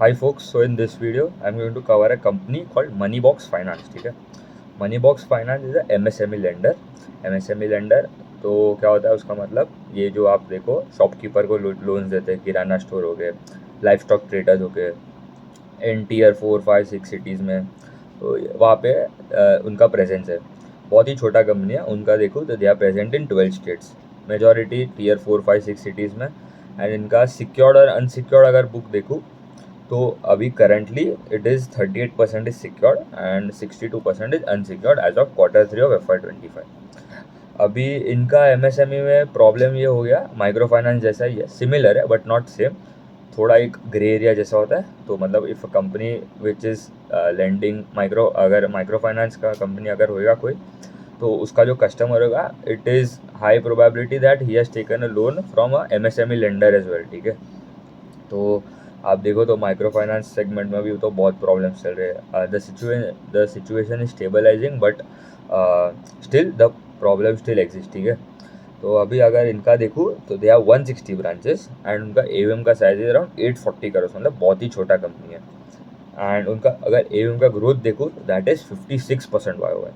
Hi folks, so in this video I'm going to cover a company called Moneybox Finance. ठीक है, Moneybox Finance is MSME lender. MSME lender तो क्या होता है, उसका मतलब ये जो आप देखो शॉपकीपर को लोन्स देते हैं, किराना स्टोर हो गए, लाइफ स्टॉक ट्रेडर्स हो गए, इन टीयर 4, 5, 6 सिटीज़ में, तो वहाँ पे उनका प्रेजेंस है. बहुत ही छोटा कंपनी है उनका. देखो तो दे are present in 12 states, majority tier 4, 5, 6 cities में. एंड इनका सिक्योर्ड और अनसिक्योर्ड अगर बुक देखूँ तो अभी currently it is 38% is secured and 62% is unsecured as of Q3 of FY25. अभी इनका MSME में प्रॉब्लम ये हो गया, माइक्रो फाइनेंस जैसा ही है, सिमिलर है बट नॉट सेम, थोड़ा एक ग्रे एरिया जैसा होता है. तो मतलब if company which is lending micro, अगर माइक्रो फाइनेंस का कंपनी अगर होएगा कोई, तो उसका जो कस्टमर होगा it is high probability that he has taken a loan from a MSME lender as well. ठीक है, तो आप देखो तो माइक्रो फाइनेंस सेगमेंट में भी तो बहुत प्रॉब्लम्स चल रहे हैं. The situation is stabilising but still the problem still exist. ठीक है, तो अभी अगर इनका देखूँ तो दे आर 160 ब्रांचेस एंड उनका AUM का साइज इज अराउंड 840 करोड़, मतलब बहुत ही छोटा कंपनी है. एंड उनका अगर AUM का ग्रोथ देखो दैट इज़ 56% YoY.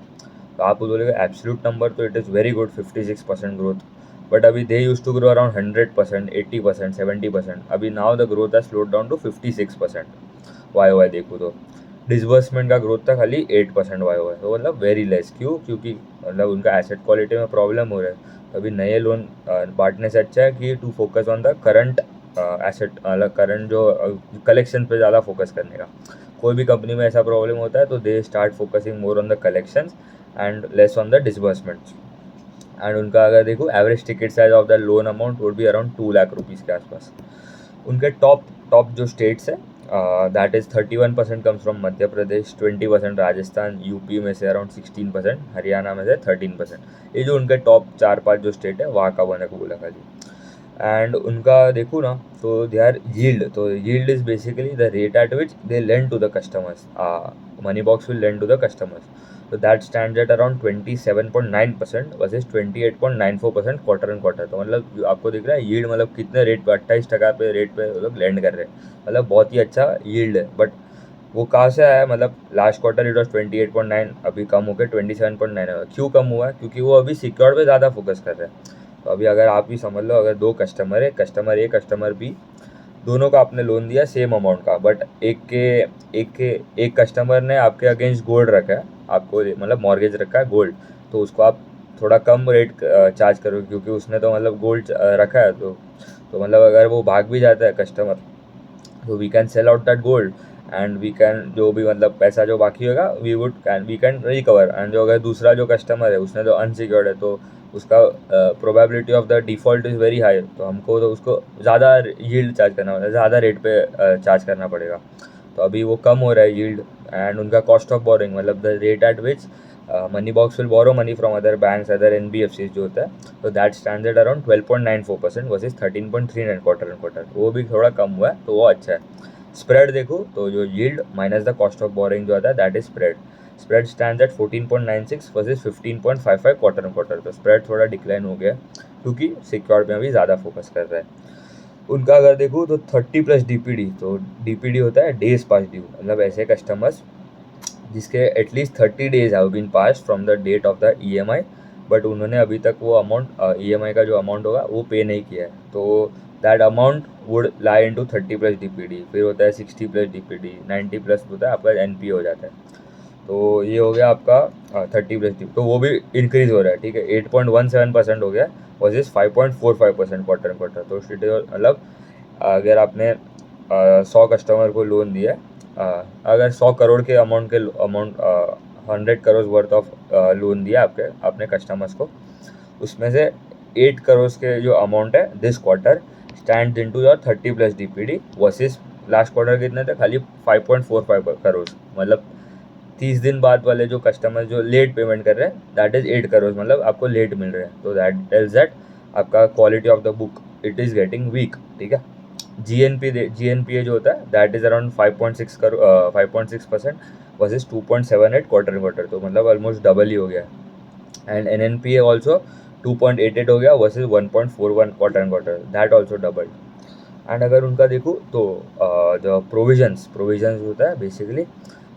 तो आप बोलोगे एब्सोल्यूट नंबर तो it is very good, 56% growth. But अभी दे यूज टू ग्रो अराउंड 100%, 80%, 70%. अभी नाउ द ग्रोथ है स्लोड डाउन टू 56% YoY. देखो तो डिसबर्समेंट का ग्रोथ था खाली 8% YoY. तो मतलब वेरी लेस. क्योंकि मतलब उनका एसेट क्वालिटी में प्रॉब्लम हो रहा है. तो अभी नए लोन बांटने से अच्छा है कि to focus on the current asset, मतलब करंट जो कलेक्शन पे ज़्यादा फोकस करने का. कोई भी कंपनी में ऐसा प्रॉब्लम होता है तो they start focusing more on the collections and less on the disbursements. And उनका अगर देखो average ticket size of the loan amount would be around 2 lakh rupees के आसपास. उनके टॉप जो स्टेट्स है that is 31% comes from Madhya Pradesh, 20% Rajasthan, UP में से अराउंड 16%, हरियाणा में से 13%. ये जो उनके टॉप 4-5 जो स्टेट है वहाँ का बने को बोला खाली. एंड उनका देखूँ ना तो दे आर यील्ड. तो yield is basically the rate at which they lend to the customers. Money box will lend to the customers. तो that stands at around 27.9% versus 28.94% quarter and quarter. तो मतलब आपको दिख रहा है यील्ड, मतलब कितने रेट पे, 28% पे रेट पे लोग लैंड कर रहे हैं. मतलब बहुत ही अच्छा यील्ड है. बट वो कहाँ से आया, मतलब लास्ट क्वार्टर इट वॉज 28.9, अभी कम होकर 27.9 है. क्यों कम हुआ है? क्योंकि वो अभी सिक्योर पे ज़्यादा फोकस कर रहे हैं. तो अभी अगर आप ही समझ लो, अगर दो कस्टमर है, कस्टमर A कस्टमर B, दोनों का आपने लोन दिया सेम अमाउंट का, बट एक कस्टमर ने आपके अगेंस्ट गोल्ड रखा है, आपको मतलब मॉर्गेज रखा है गोल्ड, तो उसको आप थोड़ा कम रेट चार्ज करो क्योंकि उसने तो मतलब गोल्ड रखा है. तो मतलब अगर वो भाग भी जाता है कस्टमर, तो we can sell out that gold and we can, जो भी मतलब पैसा जो बाकी होगा वी कैन रिकवर. एंड जो अगर दूसरा जो कस्टमर है उसने तो अनसिक्योर्ड है, तो उसका probability of the default is very high. तो हमको तो उसको ज़्यादा यील्ड चार्ज करना पड़ेगा, ज़्यादा रेट पे चार्ज करना पड़ेगा. तो अभी वो कम हो रहा है यील्ड. एंड उनका कॉस्ट ऑफ बोरिंग, मतलब the rate at which money box will borrow money from other banks, other NBFCs जो होता है, तो that stands at around 12.94% versus 13.39 quarter and quarter. वो भी थोड़ा कम हुआ है, तो वो अच्छा है. स्प्रेड देखो तो जो yield minus the cost of boring जो आता है that is spread. Spread stands eight 14.96 versus 15.55 quarter and quarter. तो स्प्रेड थोड़ा डिक्लाइन हो गया क्योंकि सिक्योर्ड में भी ज़्यादा फोकस कर रहा है. उनका अगर देखो तो 30+ DPD. तो DPD होता है डेज पास ड्यू, मतलब ऐसे कस्टमर्स जिसके at least 30 days have been pass from the date of the EMI, but उन्होंने अभी तक वो अमाउंट EMI का जो अमाउंट होगा वो पे नहीं किया है. तो that amount would lie into 30+ DPD. फिर होता है 60+ DPD, 90+ होता है आपका NPA हो जाता है. तो ये हो गया आपका 30+ DPD. तो वो भी इंक्रीज़ हो रहा है. ठीक है, 8.17% हो गया वर्सेज 5.45% क्वार्टर एंड क्वार्टर. तो मतलब अगर आपने 100 कस्टमर को लोन दिया है, अगर 100 करोड़ के amount 100 crore worth of loan दिया आपने कस्टमर्स को, उसमें से 8 करोड़ के जो अमाउंट है this quarter stand in to your 30+ DPD versus last quarter कितने थे, खाली 5.45 करोड़. मतलब 30 दिन बाद वाले जो कस्टमर जो लेट पेमेंट कर रहे हैं दैट इज़ 8 करोड़, मतलब आपको लेट मिल रहे हैं. तो दैट टेल्स दैट आपका quality of the book it is getting weak. ठीक है, GNPA जो होता है that is around 5.6% versus 2.78 quarter quarter. तो मतलब ऑलमोस्ट डबल ही हो गया. एंड NNPA ऑल्सो 2.88 हो गया versus 1.41 quarter and quarter. That also double. And अगर उनका देखूँ तो जो प्रोविजंस होता है बेसिकली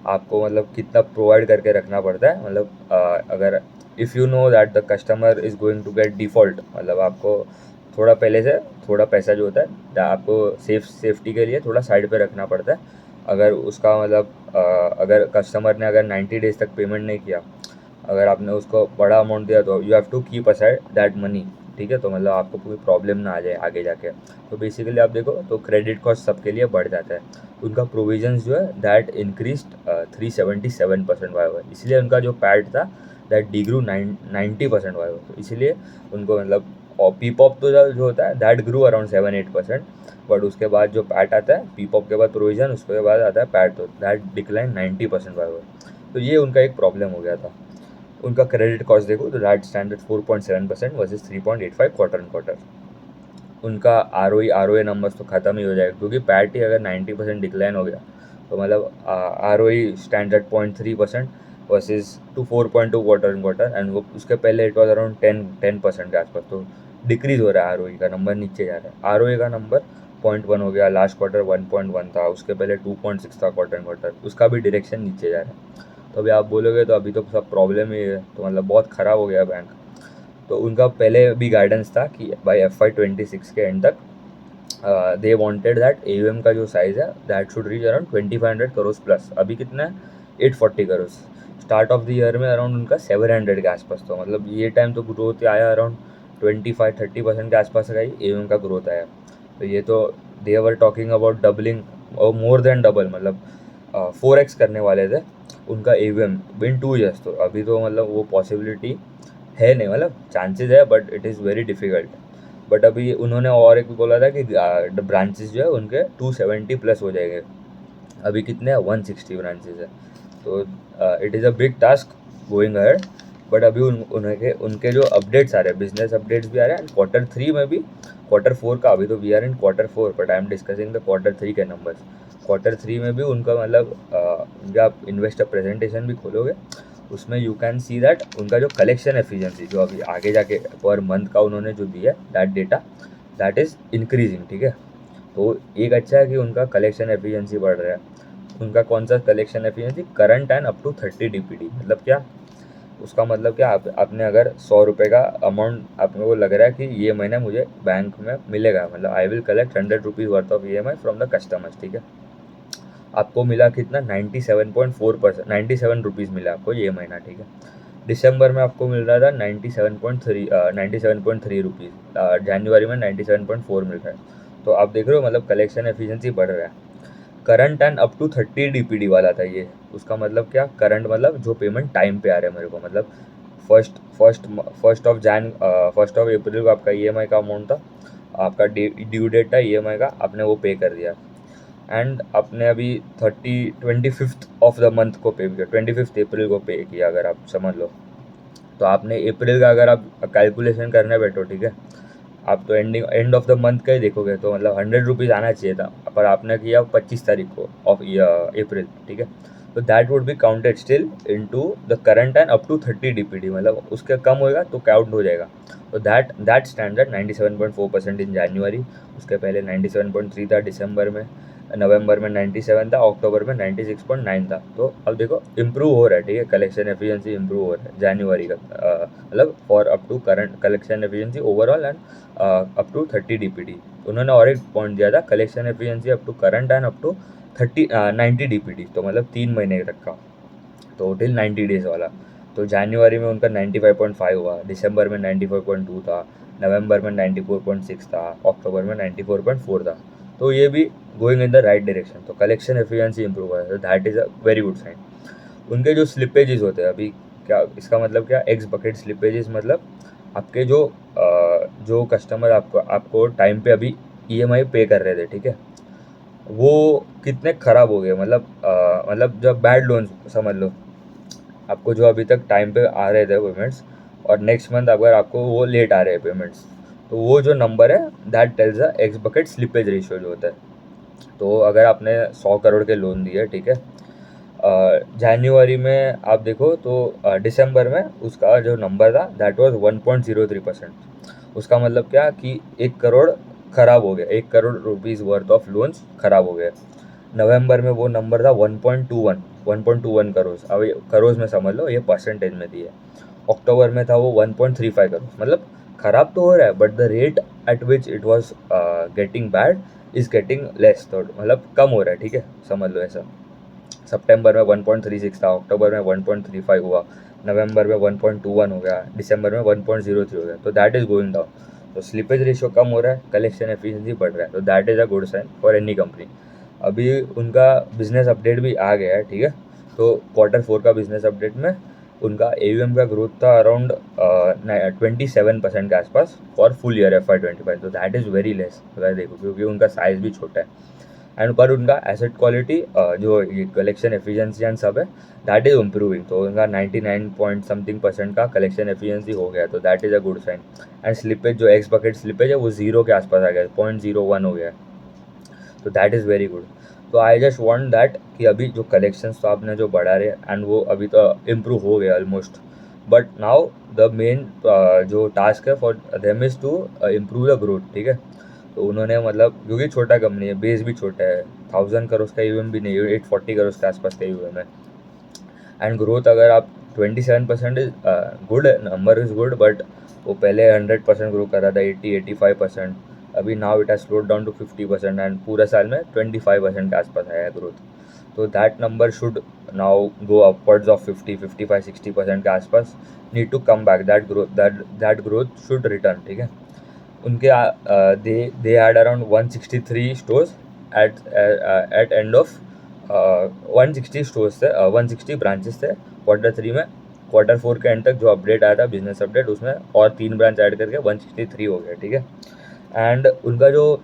आपको मतलब कितना प्रोवाइड करके रखना पड़ता है, मतलब अगर if you know that the customer is going to get default, मतलब आपको थोड़ा पहले से थोड़ा पैसा जो होता है आपको सेफ्टी के लिए थोड़ा साइड पे रखना पड़ता है। अगर उसका मतलब अगर कस्टमर ने अगर 90 डेज़ तक पेमेंट नहीं किया, अगर आपने उसको बड़ा अमाउंट दिया तो you have to keep aside that money, ठीक है। तो मतलब आपको कोई प्रॉब्लम ना आ जाए आगे जाके। तो बेसिकली आप देखो तो क्रेडिट कॉस्ट सबके लिए बढ़ जाता है। उनका प्रोविजंस जो है दैट इंक्रीज्ड 377% वाई, इसलिए उनका जो पैट था दैट डिग्रू 90% वाई। तो इसलिए उनको मतलब और पीपॉप तो जो होता है दैट ग्रू अराउंड 7-8%, बट उसके बाद जो पैट आता है पीपॉप के बाद प्रोविजन, उसके बाद आता है पैट, तो दैट डिक्लाइन 90% वाई। तो ये उनका एक प्रॉब्लम हो गया था। उनका क्रेडिट कॉस्ट देखो तो that standard 4.7% versus 3.85 quarter and quarter. उनका आर ओ ए नंबर्स तो ख़त्म ही हो जाएगा, क्योंकि पैट ही अगर 90% डिक्लाइन हो गया तो मतलब R O E standard 0.3% versus to 4.2 quarter and quarter, and वो उसके पहले इट वॉज अराउंड 10% के आसपास। तो डिक्रीज़ हो रहा है आर ओ ई का नंबर, नीचे जा रहा है। आर ओ ए का नंबर 0.1 हो गया, लास्ट क्वार्टर 1.1 था, उसके पहले 2.6 था क्वार्टर एंड क्वार्टर, उसका भी डायरेक्शन नीचे जा रहा है। तो अभी आप बोलोगे तो अभी तो सब प्रॉब्लम ही है, तो मतलब बहुत ख़राब हो गया बैंक। तो उनका पहले भी गाइडेंस था कि बाई FY26 के एंड तक दे वांटेड दैट AUM का जो साइज़ है that should reach around 2500 crore plus. अभी कितना है 840 crore. Start of the year में अराउंड उनका 700 के आसपास, तो मतलब ये टाइम तो ग्रोथ आया अराउंड 25-30% के आसपास का ही AUM का ग्रोथ आया। तो ये तो दे वर टॉकिंग अबाउट डबलिंग और मोर देन डबल, मतलब 4x करने वाले थे उनका AUM विन 2 ईयर्स। तो अभी तो मतलब वो पॉसिबिलिटी है नहीं, मतलब चांसेस है but it is very difficult. But अभी उन्होंने और एक बोला था कि ब्रांचेस जो है उनके 270 प्लस हो जाएंगे। अभी कितने हैं 160 ब्रांचेस है। तो it is a big task going ahead. But अभी उनके उनके जो अपडेट्स आ रहे हैं, बिजनेस अपडेट्स भी आ रहे हैं, एंड क्वार्टर 3 में भी, क्वार्टर 4 का, अभी तो we are in quarter 4 but I am discussing the quarter 3 के नंबर्स। क्वार्टर 3 में भी उनका मतलब उनका आप इन्वेस्टर प्रेजेंटेशन भी खोलोगे उसमें यू कैन सी दैट उनका जो कलेक्शन एफिशिएंसी जो अभी आगे जाके पर मंथ का उन्होंने जो दिया that data that is increasing, ठीक है। तो एक अच्छा है कि उनका कलेक्शन एफिशिएंसी बढ़ रहा है। उनका कौन सा collection efficiency, current and up to 30 DPD, मतलब क्या उसका मतलब क्या, आपने अगर 100 रुपये का अमाउंट आपने को लग रहा है कि ये महीना मुझे बैंक में मिलेगा, मतलब I will collect 100 rupees worth of EMI from the customers, ठीक है। आपको मिला कितना 97.4%, 97 रुपीज़ मिला आपको ये महीना, ठीक है। दिसंबर में आपको मिल रहा था 97.3 जनवरी में 97.4 मिल रहा है। तो आप देख रहे हो मतलब कलेक्शन एफिशिएंसी बढ़ रहा है। Current and up to 30 DPD वाला था ये। उसका मतलब क्या, करंट मतलब जो पेमेंट टाइम पे आ रहा है मेरे को, मतलब फर्स्ट ऑफ अप्रैल को आपका EMI का अमाउंट था, आपका ड्यू डेट था EMI का, आपने वो पे कर दिया। एंड आपने अभी 25th ऑफ द मंथ को पे किया, 25th अप्रैल को पे किया, अगर आप समझ लो। तो आपने अप्रैल का अगर आप कैलकुलेशन करने बैठो, ठीक है, आप तो एंड ऑफ द मंथ का ही देखोगे तो मतलब 100 रुपीज़ आना चाहिए था, पर आपने किया 25 तारीख को ऑफ अप्रैल, ठीक है। तो that would be counted still into the current and up to 30 DPD, मतलब उसके कम होएगा तो काउंट हो जाएगा। तो दैट स्टैंडर्ड 97.4% इन जनवरी, उसके पहले 97.3 था दिसंबर में, नवंबर में 97 था, अक्टूबर में 96.9 था। तो अब देखो इम्प्रूव हो रहा है, ठीक है, कलेक्शन एफिशिएंसी इम्प्रूव हो रहा है जनवरी का, मतलब for up to current collection efficiency overall and up to 30 DPD। उन्होंने और एक पॉइंट दिया था, collection efficiency up to current and up to 90 DPD, तो मतलब 3 महीने तक का, तो टिल 90 डेज़ वाला। तो जनवरी में उनका 95.5 हुआ, दिसंबर में 94.2 था, नवंबर में 94.6 था, अक्टूबर में 94.4 था। तो ये भी going in the right direction. तो कलेक्शन एफिशिएंसी इंप्रूव हुआ है, तो that is a very good sign. उनके जो स्लिपेजेस होते हैं अभी, क्या इसका मतलब क्या, एक्स बकेट स्लिपेजेस, मतलब आपके जो कस्टमर आपको टाइम पे अभी EMI पे कर रहे थे, ठीक है, वो कितने ख़राब हो गए, मतलब जब बैड लोन समझ लो, आपको जो अभी तक टाइम पे आ रहे थे पेमेंट्स, और नेक्स्ट मंथ अगर आपको वो लेट आ रहे हैं पेमेंट्स, तो वो जो नंबर है that tells the x bucket slippage ratio जो होता है। तो अगर आपने 100 करोड़ के लोन दिए, ठीक है, जनवरी में आप देखो तो दिसंबर में उसका जो नंबर था दैट वाज 1.03%। उसका मतलब क्या कि 1 करोड़ ख़राब हो गया, 1 crore rupees worth of loans ख़राब हो गए। नवंबर में वो नंबर था 1.21 करोड़, अब ये करोड़ में समझ लो, ये परसेंटेज में दी है। अक्टूबर में था वो 1.35 करोड़, मतलब ख़राब तो हो रहा है but the rate at which it was getting bad is getting less, तो मतलब कम हो रहा है, ठीक है, समझ लो ऐसा। सितंबर में 1.36 था, अक्टूबर में 1.35 हुआ, नवंबर में 1.21 हो गया, दिसंबर में 1.03 हो गया, तो दैट इज़ गोइंग डाउन। तो स्लिपेज रेशियो कम हो रहा है, कलेक्शन एफिशिएंसी बढ़ रहा है, तो that is a good sign for any company. अभी उनका बिजनेस अपडेट भी आ गया है, ठीक है। तो Q4 का बिजनेस अपडेट में उनका AUM का ग्रोथ था अराउंड 27% के आसपास फॉर फुल ईयर FY25, तो दैट इज़ वेरी लेस अगर देखो, क्योंकि उनका साइज़ भी छोटा है। एंड पर उनका एसेट क्वालिटी जो ये कलेक्शन एफिशिएंसी एंड सब है, दैट इज़ इम्प्रूविंग, तो उनका 99 पॉइंट समथिंग % का कलेक्शन एफिशिएंसी हो गया, तो that is a good sign. And slippage जो एक्स बकेट स्लिपेज है वो 0 के आसपास आ गया, 0.01 हो गया है, तो दैट इज़ वेरी गुड। तो आई जस्ट वांट दैट कि अभी जो कलेक्शंस तो आपने जो बढ़ा रहे एंड वो अभी तो इम्प्रूव हो गया almost, but now the main जो टास्क है for them is to improve the growth, ठीक है। तो उन्होंने मतलब क्योंकि छोटा कंपनी है, बेस भी छोटा है, 1000 करोड़ का AUM भी नहीं है, 840 करोड़ के आसपास का AUM है। एंड ग्रोथ अगर आप 27% is good, number is good, but वो पहले 100% ग्रो कर रहा था, 80-85%, अभी now it has slowed down to 50%, and पूरे साल में 25% के आसपास आया है ग्रोथ। तो that number should now go upwards of 50-55-60% के आसपास, need to come back, that growth should return, ठीक है। उनके they had around 163 stores at end of 160 stores थे, 160 ब्रांचेस थे Q3 में। Q4 के एंड तक जो अपडेट आया था बिजनेस अपडेट, उसमें और 3 ब्रांच ऐड करके 163 हो गया, ठीक है। एंड उनका जो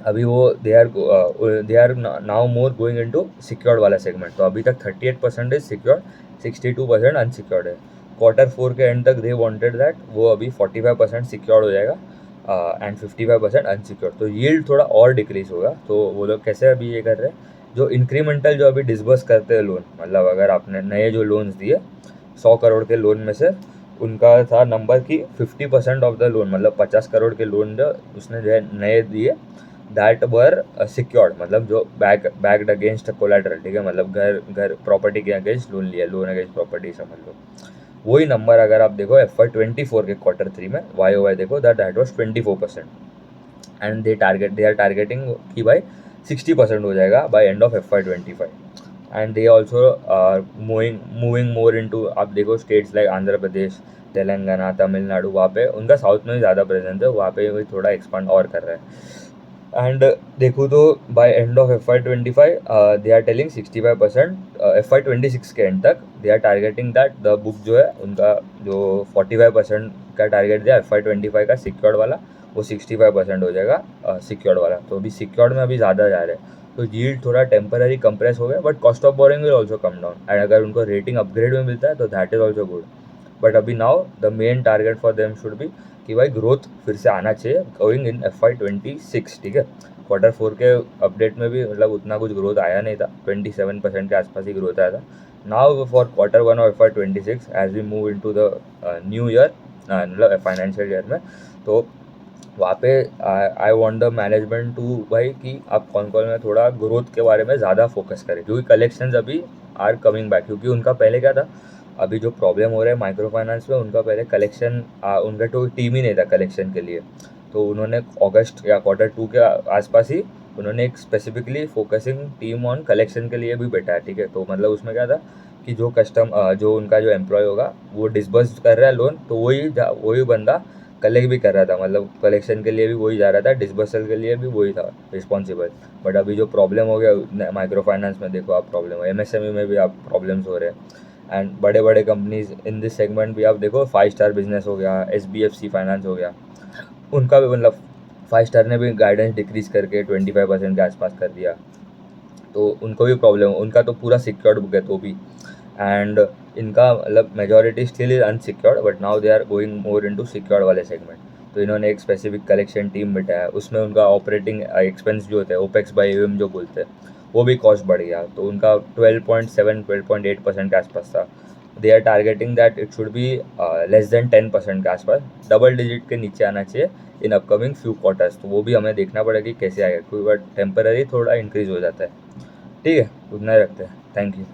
अभी वो they are now more going into secured वाला सेगमेंट, तो अभी तक 38% सिक्योर्ड, 62% अनसिक्योर्ड है। Q4 के एंड तक दे वांटेड दैट वो अभी 45% सिक्योर्ड हो जाएगा एंड 55% अनसिक्योर्ड, तो यील्ड थोड़ा और डिक्रीज होगा। तो वो लोग कैसे अभी ये कर रहे हैं, जो इंक्रीमेंटल जो अभी डिसबर्स करते हैं लोन, मतलब अगर आपने नए जो लोन्स दिए 100 करोड़ के लोन में से उनका था नंबर कि 50% ऑफ द लोन, मतलब 50 करोड़ के लोन जो उसने जो है नए दिए, दैट वर सिक्योर्ड, मतलब जो बैक्ड अगेंस्ट कोलैटरल, ठीक है, मतलब घर प्रॉपर्टी के अगेंस्ट लोन लिया, लोन अगेंस्ट प्रॉपर्टी समझ लो। वही नंबर अगर आप देखो FY24 के Q3 में YOY देखो, that was 24%, and they are targeting कि भाई 60% हो जाएगा bye end of FY25। And they also moving more into, आप देखो स्टेट्स लाइक आंध्र प्रदेश, तेलंगाना, तमिलनाडु, वहाँ पे उनका साउथ में भी ज़्यादा प्रेजेंस है, वहाँ पे वही थोड़ा एक्सपांड और कर रहा है। एंड देखो तो by end of FY25 they are telling 65%, FY26 के एंड तक they are targeting that the book जो है उनका जो 45% का टारगेट दिया FY25 का सिक्योर्ड वाला, वो 65% हो जाएगा सिक्योर्ड वाला, तो अभी सिक्योर्ड में अभी ज़्यादा जा रहे हैं, तो यील्ड थोड़ा टेम्पररी कंप्रेस हो गया, but cost of borrowing will also come down, and अगर उनको रेटिंग अपग्रेड में मिलता है तो that is also good. But अभी now the main target for them should be कि भाई ग्रोथ फिर से आना चाहिए गोइंग इन FY26, ठीक है। Q4 के अपडेट में भी मतलब उतना कुछ ग्रोथ आया नहीं था, 27% के आसपास ही ग्रोथ आया था। नाउ फॉर Q1 और FY26 as we move into the new year, मतलब फाइनेंशियल ईयर में, तो वहाँ पे I want the management to भाई कि आप कौन कौन में थोड़ा ग्रोथ के बारे में ज़्यादा फोकस करें, क्योंकि कलेक्शंस अभी आर कमिंग बैक, क्योंकि उनका पहले क्या था, अभी जो प्रॉब्लम हो रहा है माइक्रो फाइनेंस में, उनका पहले कलेक्शन उनका तो टीम ही नहीं था कलेक्शन के लिए, तो उन्होंने अगस्त या Q2 के आसपास ही उन्होंने एक specifically focusing team on collection के लिए भी बैठा है, ठीक है। तो मतलब उसमें क्या था कि जो उनका जो एम्प्लॉय होगा वो डिसबर्स कर रहा है लोन, तो वही बंदा कलेक्ट भी कर रहा था, मतलब कलेक्शन के लिए भी वही जा रहा था, डिसबर्सल के लिए भी वही था रिस्पॉन्सिबल। बट अभी जो प्रॉब्लम हो गया माइक्रो फाइनेंस में, देखो आप प्रॉब्लम हो, MSME में भी आप प्रॉब्लम्स हो रहे हैं, एंड बड़े बड़े कंपनीज इन दिस सेगमेंट भी आप देखो, 5 स्टार बिजनेस हो गया, SBFC फाइनेंस हो गया, उनका भी मतलब 5 स्टार ने भी गाइडेंस डिक्रीज करके 25% के आसपास कर दिया, तो उनको भी प्रॉब्लम, उनका तो पूरा सिक्योर्ड बुक है तो भी, एंड इनका मतलब majority still is unsecured, but now they are going more into secured वाले सेगमेंट। तो इन्होंने एक स्पेसिफिक कलेक्शन टीम बिठाया, उसमें उनका ऑपरेटिंग एक्सपेंस जो होते हैं OPEX बाई AUM जो बोलते हैं, वो भी कॉस्ट बढ़ गया, तो उनका 12.7 12.8% के आसपास था, they are targeting that it should be less than 10% के आसपास, डबल डिजिट के नीचे आना चाहिए इन अपकमिंग फ्यू क्वार्टर्स। तो वो भी हमें देखना पड़ेगा कि कैसे आएगा, क्योंकि टेम्पररी थोड़ा इंक्रीज हो जाता है। ठीक है, उतना ही रखते हैं। Thank you.